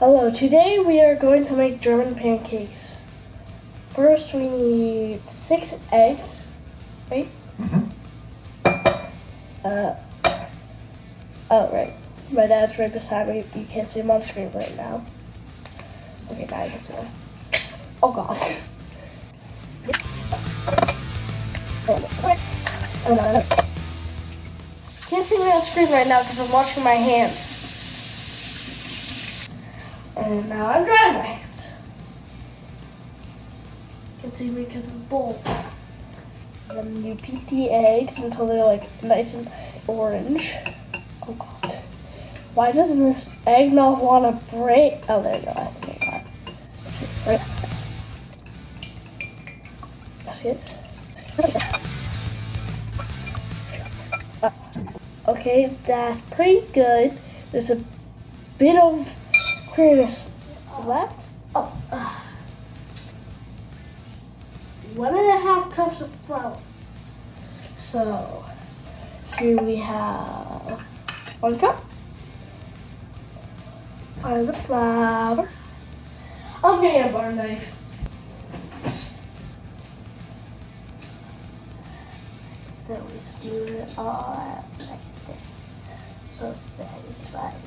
Hello, today we are going to make German pancakes. First we need 6 eggs, right? Oh right, my dad's right beside me, you can't see him on screen right now. Okay, now you can see him. Oh god. Oh no. Can't see me on screen right now because I'm washing my hands. And now I'm drying my hands. Can't see me because of the bowl. And then you beat the eggs until they're like nice and orange. Oh god. Why doesn't this egg not want to break? Oh, there you go. I think I got it. Right. That's it. Okay, that's pretty good. There's a bit of creaminess left. Oh, 1.5 cups of flour. So here we have 1 cup. Find the flour. I'm getting a butter knife. Then we smooth it all out like that. So satisfying.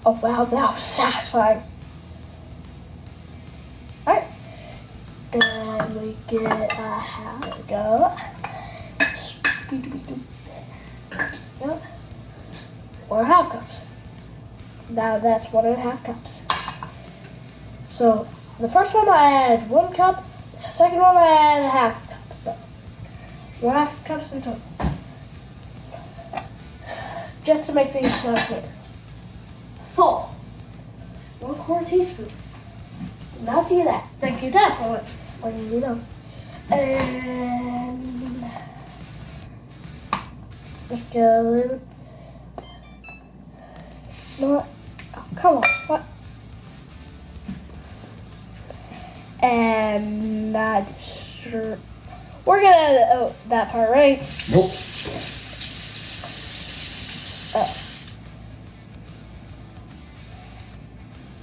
Oh wow, that was satisfying. Alright. Then we get how to go. Yep. 1.5 cups. Now that's 1.5 cups. So the first one I add 1 cup, the second one I add 1/2 cup. So 1.5 cups in total. Just to make things clear. Salt. 1/4 teaspoon. Not see that. Thank you, Dad, for letting me know. And just get a little. No, oh, come on. What? And not sure. We're gonna edit that part, right? Nope.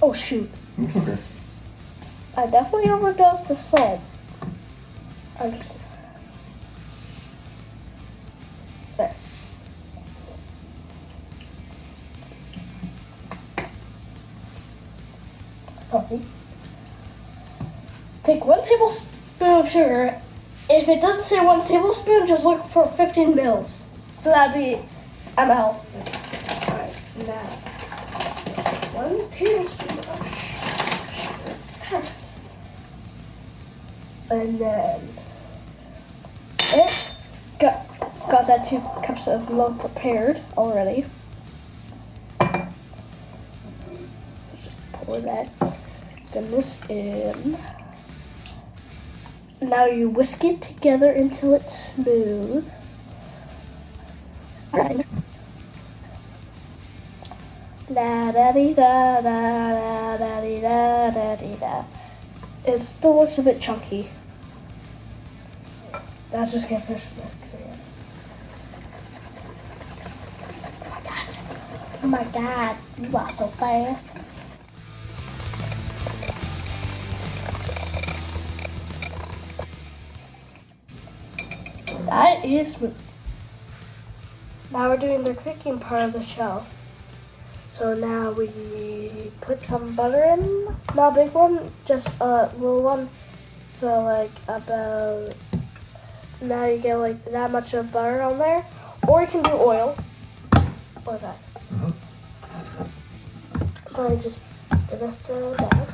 Oh shoot. It's okay. I definitely overdosed the salt. I'm just kidding. There. Salty. Take 1 tablespoon of sugar. If it doesn't say 1 tablespoon, just look for 15 mils. So that'd be ml. Alright, now 1 tablespoon of sugar. Perfect. And then got that 2 cups of milk prepared already. Let's just pour that goodness in. Now you whisk it together until it's smooth. Right. Da da dee da da da da dee da da dee da. It still looks a bit chunky. Now just get finished mix again. Oh my god, you are so fast. That is smooth. Now we're doing the cooking part of the shell. So now we put some butter in, not a big one, just a little one. So like about, now you get like that much of butter on there. Or you can do oil, or that. I just give this to Dad.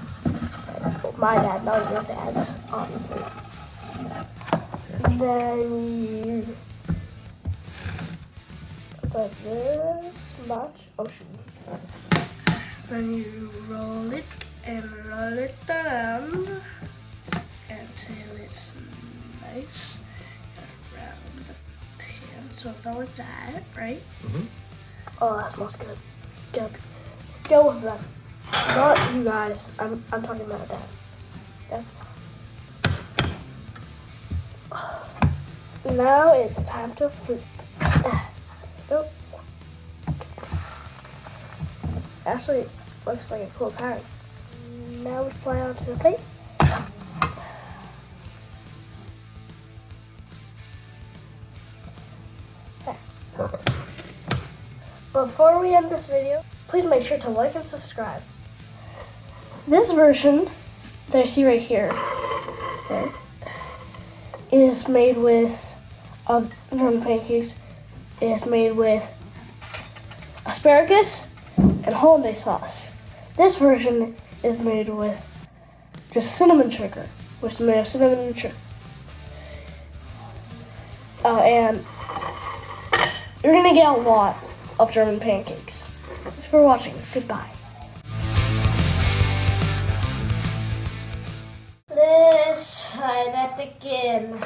Well, my dad, not your dad's, obviously. And then you put this much. Oh shoot. Then you roll it and roll it around until it's nice around the pan. So go with that, right? Oh, that smells good. Go with that. Not you guys. I'm talking about Dad. Dad. Now it's time to flip. Nope. actually looks like a cool pattern. Now we slide onto the plate. Perfect. Before we end this video, please make sure to like and subscribe. This version that I see right here is made with German pancakes. Is made with asparagus and hollandaise sauce. This version is made with just cinnamon sugar, which is made of cinnamon and sugar. And you're gonna get a lot of German pancakes. Thanks for watching. Goodbye. Let's try that again.